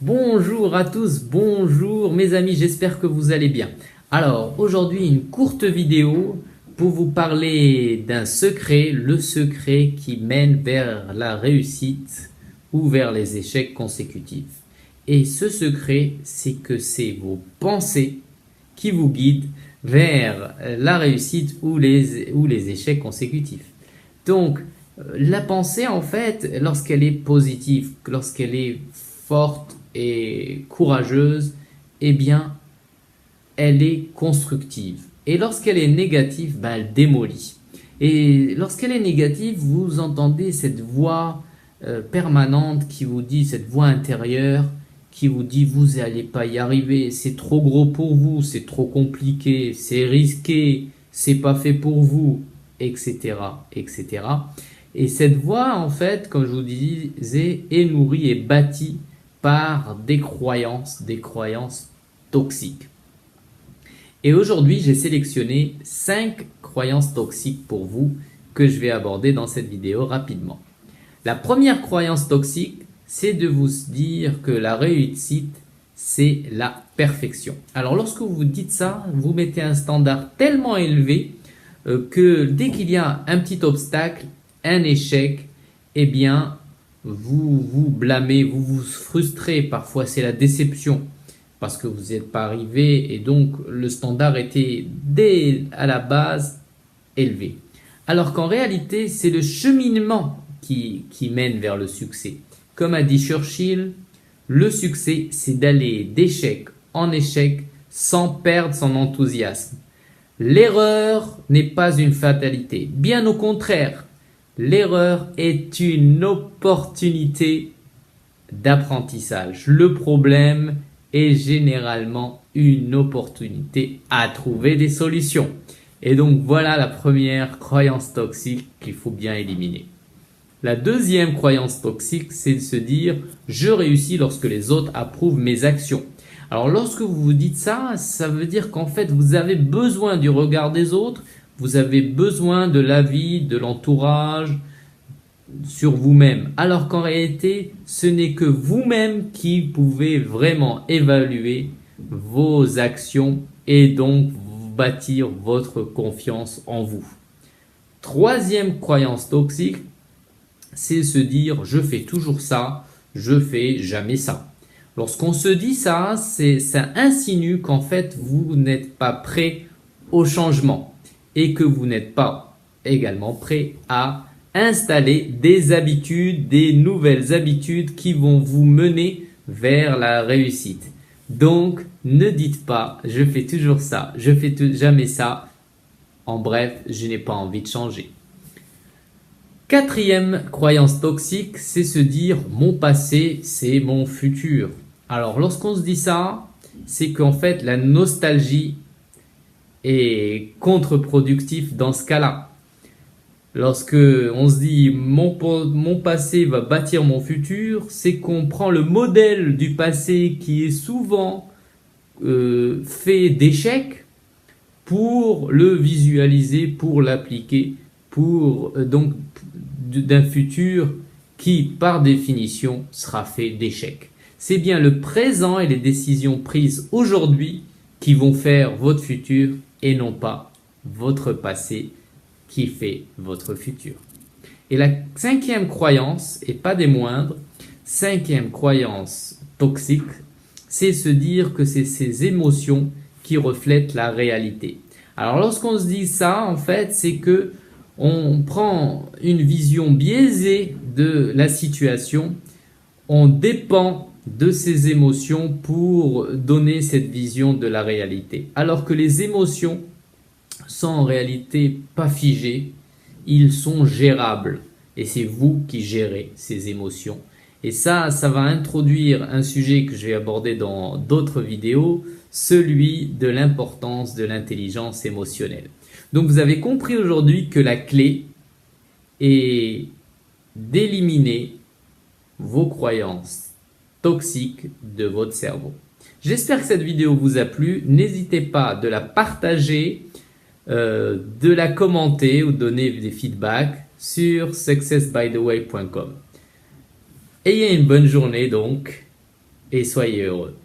Bonjour à tous, bonjour mes amis, j'espère que vous allez bien. Alors aujourd'hui une courte vidéo pour vous parler d'un secret, le secret qui mène vers la réussite ou vers les échecs consécutifs. Et ce secret, c'est que c'est vos pensées qui vous guident vers la réussite ou les échecs consécutifs. Donc la pensée en fait, lorsqu'elle est positive, lorsqu'elle est forte et courageuse, eh bien, elle est constructive. Et lorsqu'elle est négative, ben, elle démolit. Et lorsqu'elle est négative, vous entendez cette voix permanente qui vous dit, cette voix intérieure qui vous dit vous n'allez pas y arriver, c'est trop gros pour vous, c'est trop compliqué, c'est risqué, c'est pas fait pour vous, etc., etc. Et cette voix, en fait, comme je vous disais, est nourrie et bâtie par des croyances toxiques. Et aujourd'hui, j'ai sélectionné 5 croyances toxiques pour vous que je vais aborder dans cette vidéo rapidement. La première croyance toxique, c'est de vous dire que la réussite, c'est la perfection. Alors lorsque vous dites ça, vous mettez un standard tellement élevé que dès qu'il y a un petit obstacle, un échec, eh bien, vous vous blâmez, vous vous frustrez. Parfois, c'est la déception parce que vous n'êtes pas arrivé et donc le standard était dès à la base élevé. Alors qu'en réalité, c'est le cheminement qui mène vers le succès. Comme a dit Churchill, le succès, c'est d'aller d'échec en échec sans perdre son enthousiasme. L'erreur n'est pas une fatalité, bien au contraire. L'erreur est une opportunité d'apprentissage. Le problème est généralement une opportunité à trouver des solutions. Et donc voilà la première croyance toxique qu'il faut bien éliminer. La deuxième croyance toxique, c'est de se dire « je réussis lorsque les autres approuvent mes actions ». Alors lorsque vous vous dites ça, ça veut dire qu'en fait vous avez besoin du regard des autres, vous avez besoin de l'avis, de l'entourage sur vous-même. Alors qu'en réalité, ce n'est que vous-même qui pouvez vraiment évaluer vos actions et donc bâtir votre confiance en vous. Troisième croyance toxique, c'est se dire je fais toujours ça, je fais jamais ça. Lorsqu'on se dit ça, ça insinue qu'en fait vous n'êtes pas prêt au changement et que vous n'êtes pas également prêt à installer des habitudes, des nouvelles habitudes qui vont vous mener vers la réussite. Donc ne dites pas je fais toujours ça, je fais jamais ça. En bref, je n'ai pas envie de changer. Quatrième croyance toxique, c'est se dire mon passé, c'est mon futur. Alors lorsqu'on se dit ça, c'est qu'en fait la nostalgie est contre-productive dans ce cas-là. Lorsque on se dit mon passé va bâtir mon futur, c'est qu'on prend le modèle du passé qui est souvent fait d'échecs pour le visualiser, pour l'appliquer, pour donc d'un futur qui, par définition, sera fait d'échecs. C'est bien le présent et les décisions prises aujourd'hui qui vont faire votre futur et non pas votre passé qui fait votre futur. Et la cinquième croyance, et pas des moindres, cinquième croyance toxique, c'est se dire que c'est ces émotions qui reflètent la réalité. Alors lorsqu'on se dit ça, en fait, c'est que on prend une vision biaisée de la situation, on dépend de ses émotions pour donner cette vision de la réalité. Alors que les émotions sont en réalité pas figées, ils sont gérables. Et c'est vous qui gérez ces émotions. Et ça va introduire un sujet que je vais aborder dans d'autres vidéos, celui de l'importance de l'intelligence émotionnelle. Donc vous avez compris aujourd'hui que la clé est d'éliminer vos croyances toxiques de votre cerveau. J'espère que cette vidéo vous a plu. N'hésitez pas de la partager, de la commenter ou donner des feedbacks sur successbytheway.com. Ayez une bonne journée donc et soyez heureux.